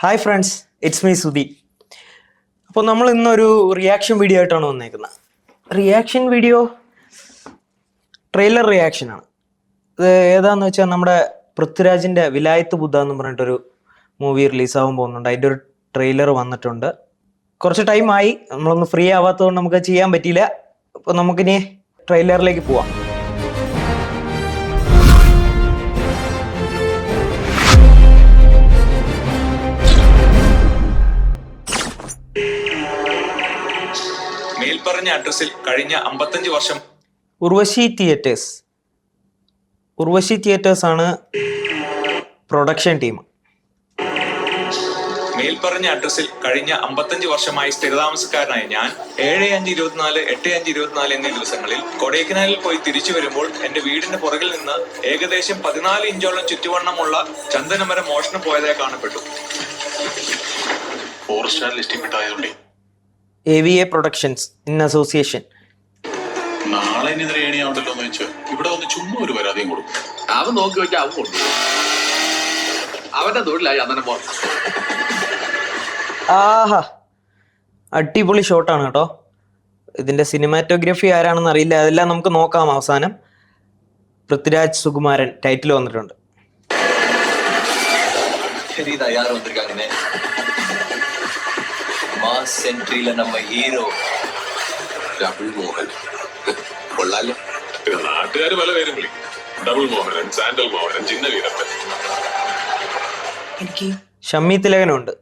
Hi friends, it's me Sudhi. അപ്പോൾ നമ്മൾ ഇന്നൊരു റിയാക്ഷൻ വീഡിയോ ആയിട്ടാണ് വന്നേക്കുന്നത്. റിയാക്ഷൻ വീഡിയോ ട്രെയിലർ റിയാക്ഷനാണ്. ഇത് ഏതാന്ന് വെച്ചാൽ നമ്മുടെ പൃഥ്വിരാജിൻ്റെ വിലായത്ത് ബുദ്ധ എന്ന് പറഞ്ഞിട്ടൊരു മൂവി റിലീസാകാൻ പോകുന്നുണ്ട്. അതിൻ്റെ ഒരു ട്രെയിലർ വന്നിട്ടുണ്ട്. കുറച്ച് ടൈമായി, നമ്മളൊന്ന് ഫ്രീ ആവാത്തതുകൊണ്ട് നമുക്ക് ചെയ്യാൻ പറ്റിയില്ല. അപ്പോൾ നമുക്കിനി ട്രെയിലറിലേക്ക് പോവാം. മേൽപ്പറഞ്ഞ അഡ്രസ്സിൽ കഴിഞ്ഞ 55 വർഷം ഉർവശി തിയേറ്റേഴ്സ് ആണ് പ്രൊഡക്ഷൻ ടീം. മേൽപ്പറഞ്ഞ അഡ്രസ്സിൽ കഴിഞ്ഞ 55 വർഷമായി സ്ഥിരതാമസക്കാരനായ ഞാൻ 7/5/24, 8/5/24 എന്നീ ദിവസങ്ങളിൽ കൊടൈക്കനാലിൽ പോയി തിരിച്ചു വരുമ്പോൾ എന്റെ വീടിന്റെ പുറകിൽ നിന്ന് ഏകദേശം 14 ഇഞ്ചോളം ചുറ്റുവണ്ണമുള്ള ചന്ദനമരം മോഷണം പോയതായി കാണപ്പെട്ടു. ഫോറസ്റ്റ് ലിസ്റ്റിൽപ്പെട്ടായതുകൊണ്ട് AVA പ്രൊഡക്ഷൻസ് ഇൻ അസോസിയേഷൻ. നാളെ ഏണിയാവണ്ടല്ലോ എന്ന് വെച്ചാൽ ഇവിടെ വന്ന് ചുമ്മാ ഒരു പരാതിയും കൊടുക്കും. അവൻ നോക്കി വെച്ചാൽ അവൻ കൊടുക്കും. അവന്റെ തൊഴിലായി അങ്ങനെ ആഹാ, അടിപൊളി ഷോട്ടാണ് കേട്ടോ. ഇതിന്റെ സിനിമാറ്റോഗ്രഫി ആരാണെന്ന് അറിയില്ല, അതെല്ലാം നമുക്ക് നോക്കാം അവസാനം. പൃഥ്വിരാജ് സുകുമാരൻ ടൈറ്റിൽ വന്നിട്ടുണ്ട്. മാസ് എൻട്രിയിലെ നമ്മ ഹീറോ ഡബിൾ മോഹൻ കൊള്ളാലോ. നാട്ടുകാര് പല പേരും വിളിക്കും. ഡബിൾ മോഹനൻ, സാൻഡൽ മോഹനൻ, ചിന്ന വീരപ്പൻ. എനിക്ക് ഷമ്മി തിലകനുണ്ട്.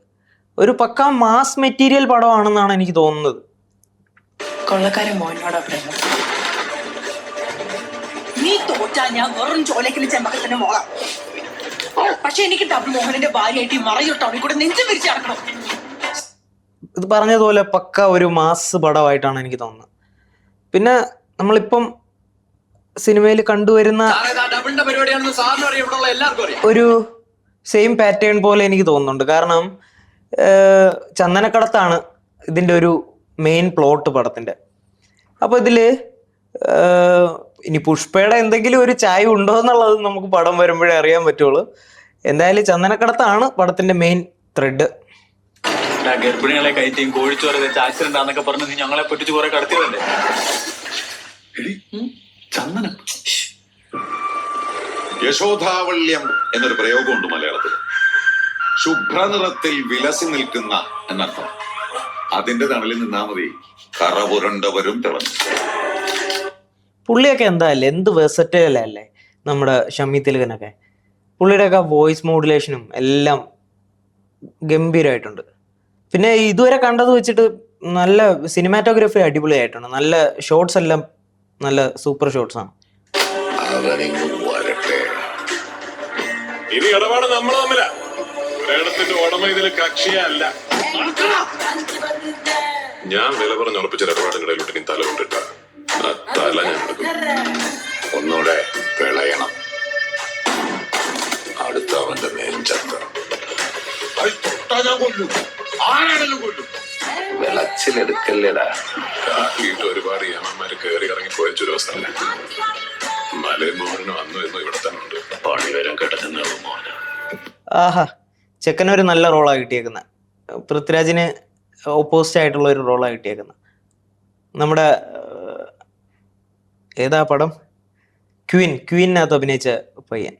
ഒരു പക്കാ മാസ് മെറ്റീരിയൽ പടമാണെന്നാണ് എനിക്ക് തോന്നുന്നത്. കൊള്ളക്കാരൻ മോഹനോടാ പ്രേമം. നീ തോറ്റാ ഞാൻ വെറും ചോലക്കിൽ ചെമ്പക്കത്തിന്റെ മോളാം. പക്ഷെ എനിക്ക് ഡബിൾ മോഹനന്റെ ഭാര്യയായിട്ട് ഈ മറയൊട്ടവണി കൂടെ നെഞ്ചു വിരിച്ചു നടക്കണം. ഇത് പറഞ്ഞതുപോലെ പക്ക ഒരു മാസ് പടമായിട്ടാണ് എനിക്ക് തോന്നുന്നത്. പിന്നെ നമ്മളിപ്പം സിനിമയിൽ കണ്ടുവരുന്ന ഒരു സെയിം പാറ്റേൺ പോലെ എനിക്ക് തോന്നുന്നുണ്ട്. കാരണം ചന്ദനക്കടത്താണ് ഇതിൻ്റെ ഒരു മെയിൻ പ്ലോട്ട് പടത്തിൻ്റെ. അപ്പോൾ ഇതിൽ ഇനി പുഷ്പയുടെ എന്തെങ്കിലും ഒരു ചായ ഉണ്ടോ എന്നുള്ളത് നമുക്ക് പടം വരുമ്പോഴേ അറിയാൻ പറ്റുള്ളൂ. എന്തായാലും ചന്ദനക്കടത്താണ് പടത്തിൻ്റെ മെയിൻ ത്രെഡ്. ഗർഭിണികളെ കയറ്റിയും കോഴിച്ചോറ് വെച്ച് ആക്സിഡന്റ് ആണെന്നൊക്കെ പറഞ്ഞ് നീ ഞങ്ങളെ പൊട്ടിച്ച് കുറെ കടത്തിയതല്ലേ? ചന്ദനം. യശോധാവല്യം എന്നൊരു പ്രയോഗമുണ്ട് മലയാളത്തിൽ. ശുഭ്രനിറത്തിൽ വിലസി നിൽക്കുന്ന എന്നർത്ഥം. അതിന്റെ തണലിൽ നിന്നാ മതി കറപുരണ്ടവരും തിളങ്ങും. പുള്ളിയൊക്കെ എന്തായാലും എന്ത് വെർസറ്റൈലല്ലേ നമ്മുടെ ഷമ്മി തിലകനൊക്കെ. പുള്ളിയുടെയൊക്കെ വോയിസ് മോഡുലേഷനും എല്ലാം ഗംഭീരമായിട്ടുണ്ട്. പിന്നെ ഇതുവരെ കണ്ടത് വെച്ചിട്ട് നല്ല സിനിമാറ്റോഗ്രഫി അടിപൊളിയായിട്ടുണ്ട്. നല്ല ഷോട്ട്സ് എല്ലാം നല്ല സൂപ്പർ ഷോട്ട്സ് ആണ്. ഇനി ഇടപാട് നമ്മൾ തമ്മില. ഒരിടത്തിന്റെ ഉടമ ഇതിൽ കക്ഷിയല്ല. ഞാൻ വില പറഞ്ഞ് ഉറപ്പിച്ച ഇടപാടുകളിലോട്ട് നീ തല കൊണ്ടിട്ട തല ഞാൻ എടുക്കും. ഒന്നുകൂടെ വിളയണം. അടുത്തവന്റെ മേൽച്ചത്ത ഞാൻ കൊല്ലും. ആരാണെങ്കിലും കൊല്ലും. വിളച്ചിലെടുക്കല്ലേടാ. കാട്ടിയിട്ട് ഒരുപാട് യമന്മാര് കയറി ഇറങ്ങി പോയ ചുരോസല്ല. മലയും മോഹനും അന്നും എന്നും ഇവിടെ തന്നെ ഉണ്ട്. പണിവരം കിടക്കുന്ന മോഹന. ആഹാ, ചെക്കനൊരു നല്ല റോളാണ് കിട്ടിയേക്കുന്നത്. പൃഥ്വിരാജിന് ഓപ്പോസിറ്റ് ആയിട്ടുള്ള ഒരു റോളാണ് കിട്ടിയേക്കുന്നത്. നമ്മുടെ ഏതാ പടം, ക്വീനകത്ത് അഭിനയിച്ച പയ്യൻ.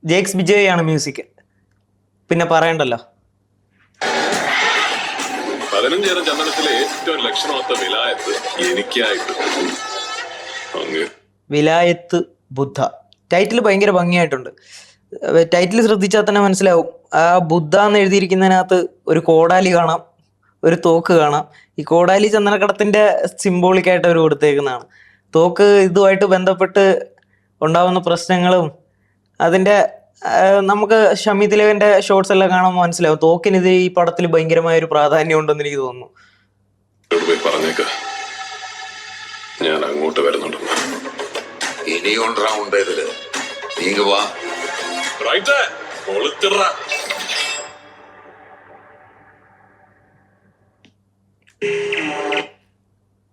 ജേക്സ് ബിജോയ് ആണ് മ്യൂസിക്. പിന്നെ പറയണ്ടല്ലോ. 15 ചന്ദനത്തിലെ ഏറ്റവും ലക്ഷണമൊത്ത വിലായത്ത് എനിക്കായിട്ട്. വിലായത്ത് ബുദ്ധ ടൈറ്റിൽ ഭയങ്കര ഭംഗിയായിട്ടുണ്ട്. ടൈറ്റിൽ ശ്രദ്ധിച്ചാൽ തന്നെ മനസ്സിലാവും. ആ ബുദ്ധ എന്ന് എഴുതിയിരിക്കുന്നതിനകത്ത് ഒരു കോടാലി കാണാം, ഒരു തോക്ക് കാണാം. ഈ കോടാലി ചന്ദനക്കടത്തിന്റെ സിംബോളിക്കായിട്ട് അവർ കൊടുത്തേക്കുന്നതാണ്. തോക്ക് ഇതുമായിട്ട് ബന്ധപ്പെട്ട് ഉണ്ടാവുന്ന പ്രശ്നങ്ങളും അതിൻ്റെ നമുക്ക് ഷമ്മി തിലകന്റെ ഷോർട്സ് എല്ലാം കാണുമ്പോൾ മനസ്സിലാവും. തോക്കിന് ഇത് ഈ പടത്തിൽ ഭയങ്കരമായ ഒരു പ്രാധാന്യം ഉണ്ടെന്ന് എനിക്ക് തോന്നുന്നു. ഞാൻ അങ്ങോട്ട് വരുന്നുണ്ട്. ഇനിയും റൗണ്ട് ഇതില് നീങ്ങ വാ.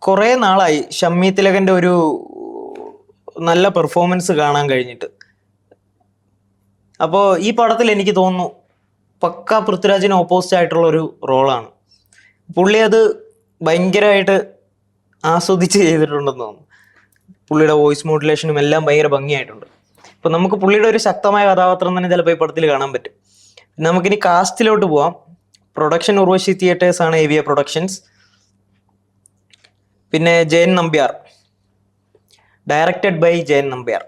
കുറേ നാളായി ഷമ്മി തിലകൻ്റെ ഒരു നല്ല പെർഫോമൻസ് കാണാൻ കഴിഞ്ഞിട്ട്. അപ്പോൾ ഈ പടത്തിൽ എനിക്ക് തോന്നുന്നു പക്ക പൃഥ്വിരാജിന് ഓപ്പോസിറ്റ് ആയിട്ടുള്ള ഒരു റോളാണ്. പുള്ളി അത് ഭയങ്കരമായിട്ട് ആസ്വദിച്ച് ചെയ്തിട്ടുണ്ടെന്ന് തോന്നുന്നു. പുള്ളിയുടെ വോയിസ് മോഡുലേഷനും എല്ലാം ഭയങ്കര ഭംഗിയായിട്ടുണ്ട്. ഇപ്പം നമുക്ക് പുള്ളിയുടെ ഒരു ശക്തമായ കഥാപാത്രം തന്നെ ചിലപ്പോൾ ഈ പടത്തിൽ കാണാൻ പറ്റും. നമുക്കിനി കാസ്റ്റിലോട്ട് പോവാം. പ്രൊഡക്ഷൻ ഉർവശി തിയേറ്റേഴ്സ് ആണ്, AVA പ്രൊഡക്ഷൻസ്. പിന്നെ ജയൻ നമ്പ്യാർ, ഡയറക്റ്റഡ് ബൈ ജയൻ നമ്പ്യാർ.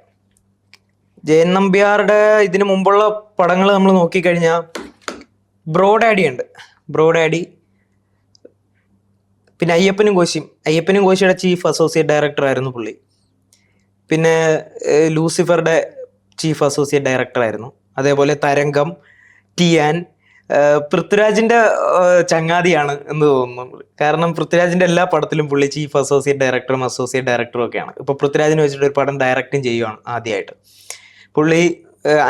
ജയൻ നമ്പ്യാറുടെ ഇതിനു മുമ്പുള്ള പടങ്ങൾ നമ്മൾ നോക്കിക്കഴിഞ്ഞാൽ ബ്രോ ഡാഡി ഉണ്ട്, ബ്രോ ഡാഡി. പിന്നെ അയ്യപ്പനും കോശിയുടെ ചീഫ് അസോസിയേറ്റ് ഡയറക്ടർ ആയിരുന്നു പുള്ളി. പിന്നെ ലൂസിഫറുടെ ചീഫ് അസോസിയേറ്റ് ഡയറക്ടർ ആയിരുന്നു. അതേപോലെ തരംഗം, ടിയാൻ. പൃഥ്വിരാജിന്റെ ചങ്ങാതിയാണ് എന്ന് തോന്നുന്നു. കാരണം പൃഥ്വിരാജിന്റെ എല്ലാ പടത്തിലും പുള്ളി ചീഫ് അസോസിയേറ്റ് ഡയറക്ടറും അസോസിയേറ്റ് ഡയറക്ടറും ഒക്കെയാണ്. ഇപ്പൊ പൃഥ്വിരാജിനെ വെച്ചിട്ട് ഒരു പടം ഡയറക്റ്റും ചെയ്യുവാണ് ആദ്യമായിട്ട് പുള്ളി.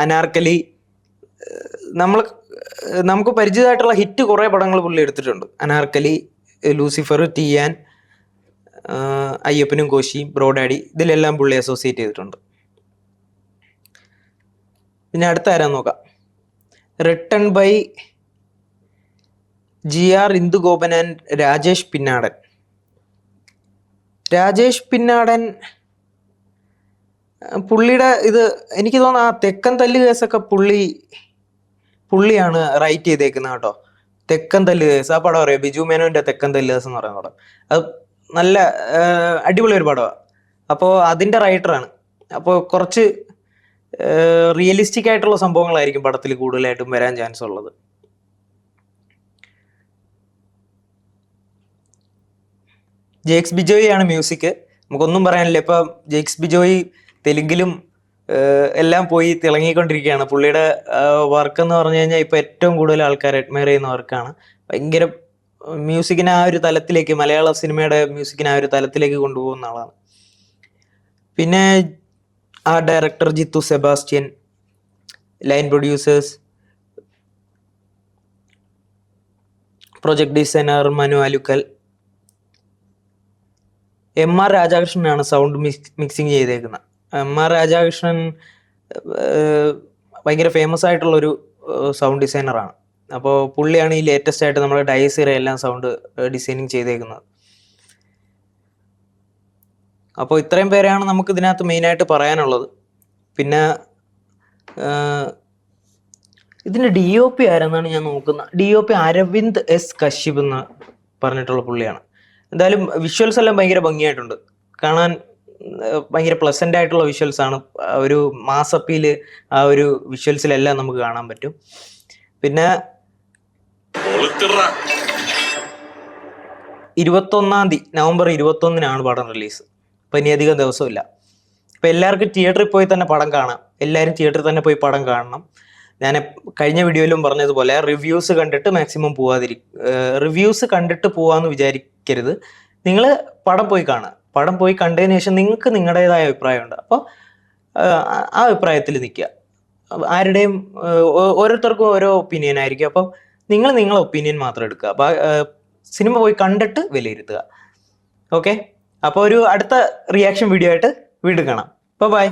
അനാർക്കലി, നമുക്ക് പരിചിതമായിട്ടുള്ള ഹിറ്റ് കുറേ പടങ്ങൾ പുള്ളി എടുത്തിട്ടുണ്ട്. അനാർക്കലി, ലൂസിഫർ, ടിയാൻ, അയ്യപ്പനും കോശിയും, ബ്രോ ഡാഡി, ഇതിലെല്ലാം പുള്ളി അസോസിയേറ്റ് ചെയ്തിട്ടുണ്ട്. പിന്നെ അടുത്ത ആരാന്ന് നോക്കാം. Written by GR Indugopan and Rajesh Pinnadan. Rajesh Pinnadan പുള്ളിയുടെ ഇത് എനിക്ക് തോന്നുന്നു ആ തെക്കൻ തല്ല് കേസൊക്കെ പുള്ളിയാണ് റൈറ്റ് ചെയ്തേക്കുന്നത് കേട്ടോ. തെക്കൻ തല്ല് കേസ്, ആ പടം അറിയാം, ബിജു മേനോന്റെ തെക്കൻ തല്ല് കേസ് എന്ന് പറയുന്ന പടം. അത് നല്ല അടിപൊളി ഒരു പടമാണ്. അപ്പോൾ അതിൻ്റെ റൈറ്ററാണ്. അപ്പോൾ കുറച്ച് റിയലിസ്റ്റിക് ആയിട്ടുള്ള സംഭവങ്ങളായിരിക്കും പടത്തിൽ കൂടുതലായിട്ടും വരാൻ ചാൻസ് ഉള്ളത്. ജെയ്ക്സ് ബിജോയി ആണ് മ്യൂസിക്. നമുക്കൊന്നും പറയാനില്ല. ഇപ്പം ജെയ്ക്സ് ബിജോയി തെലുങ്കിലും എല്ലാം പോയി തിളങ്ങിക്കൊണ്ടിരിക്കുകയാണ്. പുള്ളിയുടെ വർക്ക് എന്ന് പറഞ്ഞു കഴിഞ്ഞാൽ ഇപ്പം ഏറ്റവും കൂടുതൽ ആൾക്കാർ അഡ്മയർ ചെയ്യുന്ന വർക്കാണ്. ഭയങ്കര മ്യൂസിക്കിനെ ആ ഒരു തലത്തിലേക്ക്, മലയാള സിനിമയുടെ മ്യൂസിക്കിനെ ആ ഒരു തലത്തിലേക്ക് കൊണ്ടുപോകുന്ന ആളാണ്. പിന്നെ ആ director Jithu Sebastian, line producers, project designer Manu Alukkal. MR രാധാകൃഷ്ണനാണ് സൗണ്ട് മിക്സിങ് ചെയ്തേക്കുന്നത്. MR രാധാകൃഷ്ണൻ ഭയങ്കര ഫേമസ് ആയിട്ടുള്ളൊരു സൗണ്ട് ഡിസൈനറാണ്. അപ്പോൾ പുള്ളിയാണ് ഈ ലേറ്റസ്റ്റ് ആയിട്ട് നമ്മൾ ഡയസിറ എല്ലാം സൗണ്ട് ഡിസൈനിങ് ചെയ്തേക്കുന്നത്. അപ്പോൾ ഇത്രയും പേരാണ് നമുക്ക് ഇതിനകത്ത് മെയിനായിട്ട് പറയാനുള്ളത്. പിന്നെ ഇതിൻ്റെ DOP ആരെന്നാണ് ഞാൻ നോക്കുന്നത്. DOP അരവിന്ദ് S കശ്യപ് എന്ന് പറഞ്ഞിട്ടുള്ള പുള്ളിയാണ്. എന്തായാലും വിഷ്വൽസ് എല്ലാം ഭയങ്കര ഭംഗിയായിട്ടുണ്ട് കാണാൻ. ഭയങ്കര പ്ലസൻ്റ് ആയിട്ടുള്ള വിഷ്വൽസ് ആണ്. ഒരു മാസ് അപ്പീൽ ആ ഒരു വിഷ്വൽസിലെല്ലാം നമുക്ക് കാണാൻ പറ്റും. പിന്നെ 21 നവംബർ 21 പടം റിലീസ്. അപ്പം ഇനി അധികം ദിവസമില്ല. അപ്പം എല്ലാവർക്കും തിയേറ്ററിൽ പോയി തന്നെ പടം കാണാം. എല്ലാവരും തിയേറ്ററിൽ തന്നെ പോയി പടം കാണണം. ഞാൻ കഴിഞ്ഞ വീഡിയോയിലും പറഞ്ഞതുപോലെ റിവ്യൂസ് കണ്ടിട്ട് മാക്സിമം റിവ്യൂസ് കണ്ടിട്ട് പോവാന്ന് വിചാരിക്കരുത്. നിങ്ങൾ പടം പോയി കാണുക. പടം പോയി കണ്ടതിന് ശേഷം നിങ്ങൾക്ക് നിങ്ങളുടേതായ അഭിപ്രായമുണ്ട്. അപ്പോൾ ആ അഭിപ്രായത്തിൽ നിൽക്കുക. ആരുടെയും ഓരോരുത്തർക്കും ഓരോ ഒപ്പീനിയൻ ആയിരിക്കും. അപ്പം നിങ്ങളെ ഒപ്പീനിയൻ മാത്രം എടുക്കുക. അപ്പോൾ സിനിമ പോയി കണ്ടിട്ട് വിലയിരുത്തുക. ഓക്കെ, അപ്പോൾ ഒരു അടുത്ത റിയാക്ഷൻ വീഡിയോ ആയിട്ട് വീണ്ടും കാണാം. ബൈ.